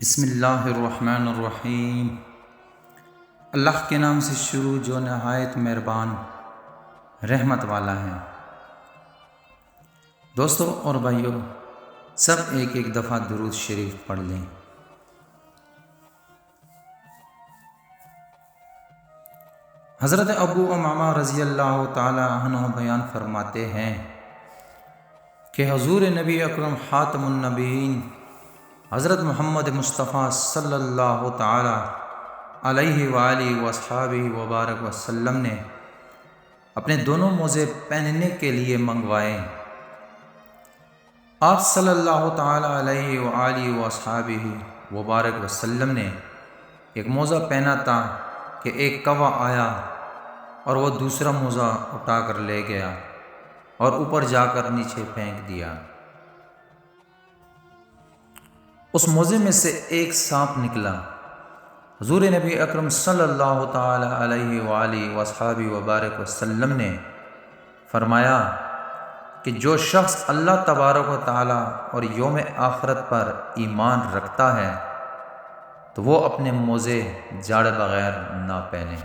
بسم اللہ الرحمن الرحیم۔ اللہ کے نام سے شروع جو نہایت مہربان رحمت والا ہے۔ دوستو اور بھائیو، سب ایک ایک دفعہ درود شریف پڑھ لیں۔ حضرت ابو امامہ رضی اللہ تعالی عنہ بیان فرماتے ہیں کہ حضور نبی اکرم خاتم النبیین حضرت محمد مصطفیٰ صلی اللہ تعالی علیہ وآلہ وصحبہ وبارک وسلم نے اپنے دونوں موزے پہننے کے لیے منگوائے۔ آپ صلی اللہ تعالی علیہ وآلہ وصحبہ وبارک وسلم نے ایک موزہ پہنا تھا کہ ایک کوا آیا اور وہ دوسرا موزہ اٹھا کر لے گیا اور اوپر جا کر نیچے پھینک دیا۔ اس موزے میں سے ایک سانپ نکلا۔ حضور نبی اکرم صلی اللہ تعالی علیہ وآلہ وصحبہ وبارک وسلم نے فرمایا کہ جو شخص اللہ تبارک و تعالی اور یوم آخرت پر ایمان رکھتا ہے تو وہ اپنے موزے جاڑے بغیر نہ پہنے۔